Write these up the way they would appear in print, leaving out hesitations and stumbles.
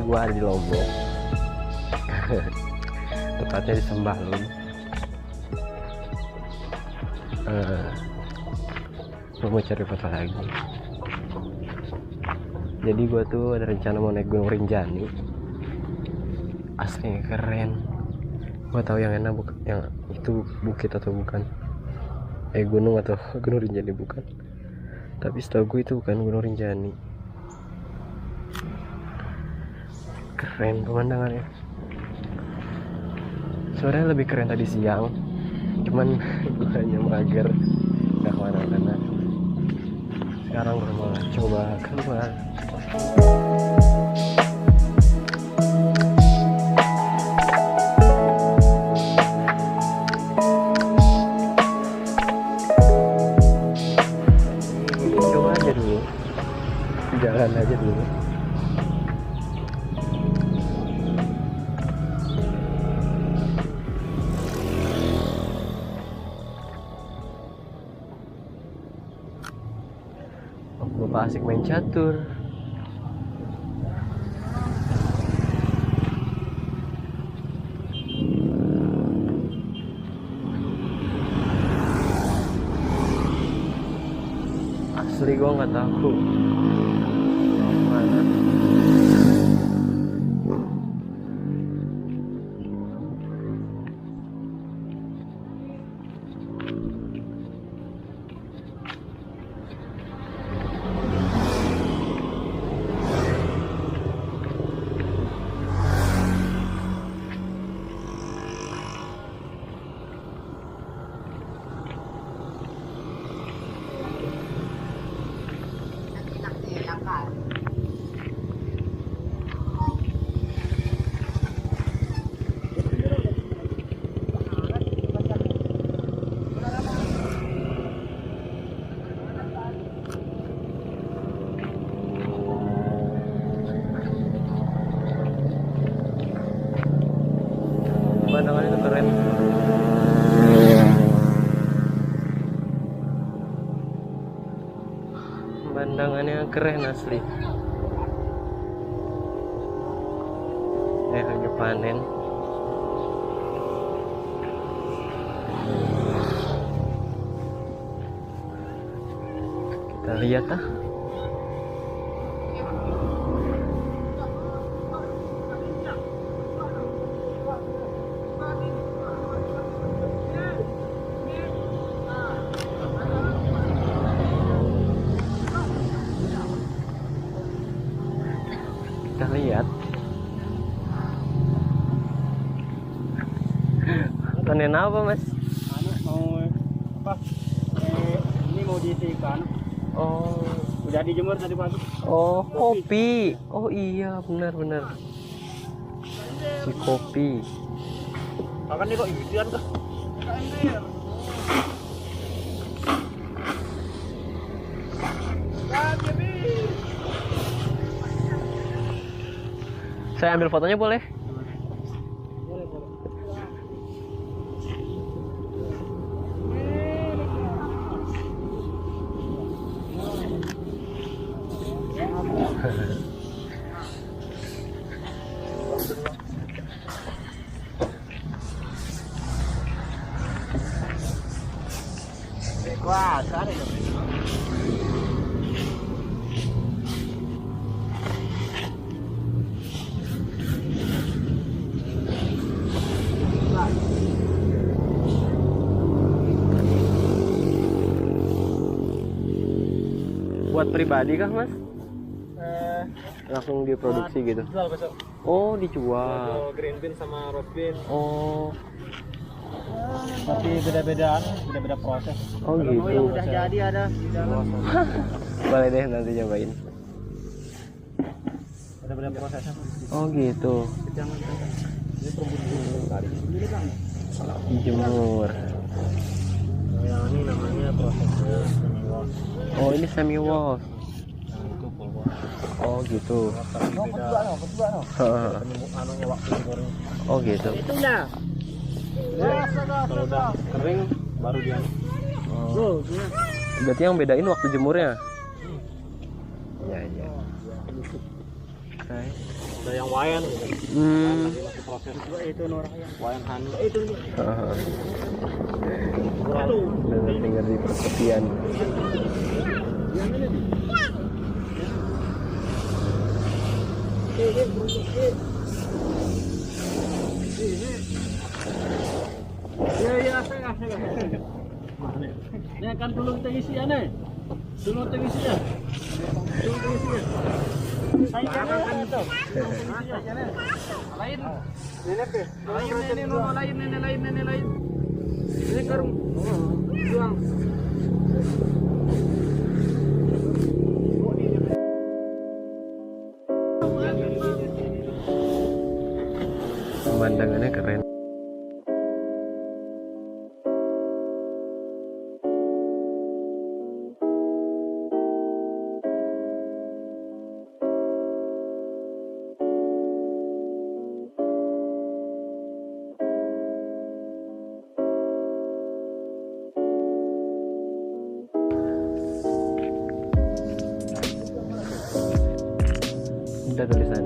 gua ada di Lombok. Tepatnya di Sembalun. Gua mau cari foto lagi. Jadi gua tuh ada rencana mau naik Gunung Rinjani. Aslinya keren. Gua tahu yang enak yang itu bukit atau bukan. Gunung atau Gunung Rinjani bukan. Tapi setahu gue itu bukan Gunung Rinjani. Keren pemandangannya. Sebenarnya lebih keren tadi siang, cuman gue hanya mager nggak kemana-mana. Sekarang gue mau coba keluar. Coba aja dulu, jalan aja dulu. Bapak asik main catur. Asli gue nggak tahu mana. Pemandangannya itu keren. Pemandangannya keren asli. Lagi panen. Kita lihat ah. Kita lihat. Panen apa mas? Mau apa? Ini mau diisi ikan. Oh, Udah dijemur tadi pagi. oh kopi. Oh iya benar-benar. Si kopi. Makan nih kok ikan kah? Saya ambil fotonya boleh? Boleh, boleh. Wah, sari dong. Buat pribadi kah mas? Langsung diproduksi gitu? Jual besok. Oh dijual. Green bean sama roast bean. Oh. Tapi beda-beda proses. Oh Kalau gitu. mau yang udah jadi ada di dalam. Boleh deh nanti cobain. Beda-beda prosesnya. Oh gitu. Jangan. Ini perumbu kali. Ini kan. Dijemur. Yang ini namanya prosesnya semi wash. Oh ini semi wash. Yang itu full wash. Oh gitu. Tapi beda. Anunya waktu digoreng. Oh gitu. Itunya. Kalau udah kering baru dia. Oh. Berarti yang bedain waktu jemurnya. Iya iya. selesai. Ada yang wayan gitu. Lagi masih proses juga itu wayan hani itu. Dan tinggal di persepian. Iya, asik. Ini akan dulu kita isi ya nih. Dulu kita isi ya. Saya kan itu. Lain. Nenek lain. Ini karung. Juang. Pemandangannya keren. Ada tulisan.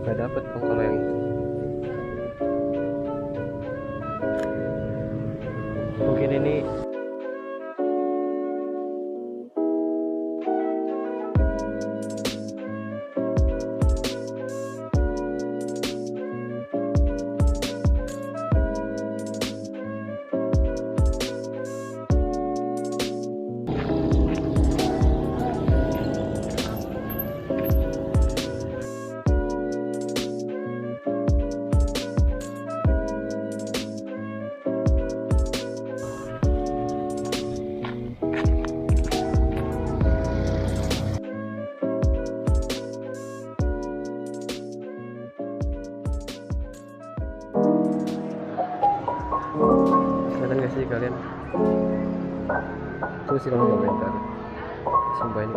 Gak dapet dong kalau yang itu. Mungkin ini kelihatan gak sih kalian? Tulis di kolom komentar. Sumpah ini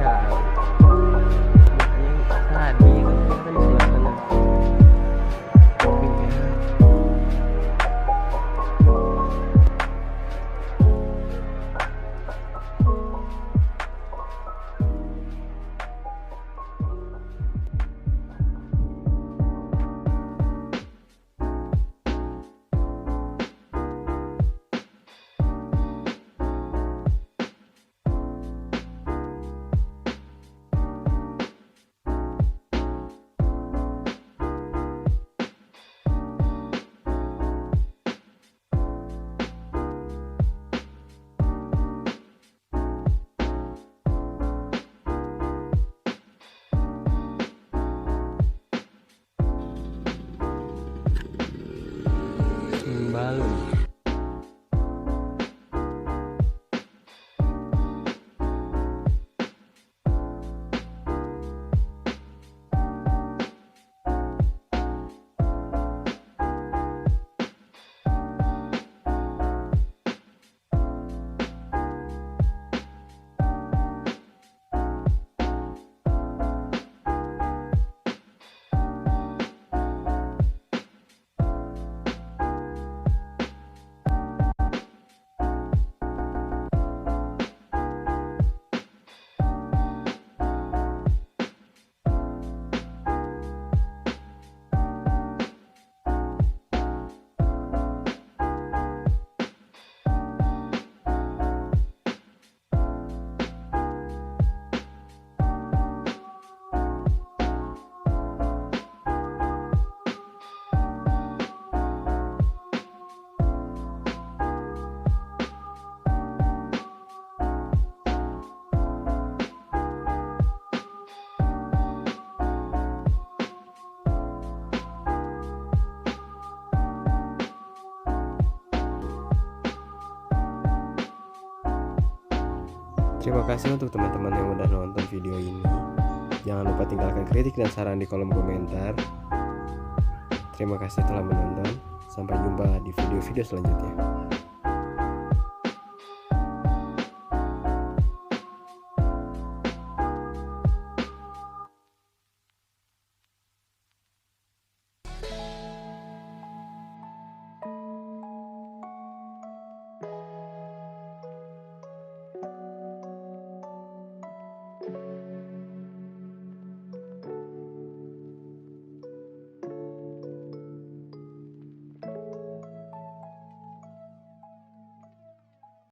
Ya, yang tadi kan di sebelah sana. Tapi ya. Sembalun. Terima kasih untuk teman-teman yang udah nonton video ini. Jangan lupa tinggalkan kritik dan saran di kolom komentar. Terima kasih telah menonton. Sampai jumpa di video-video selanjutnya.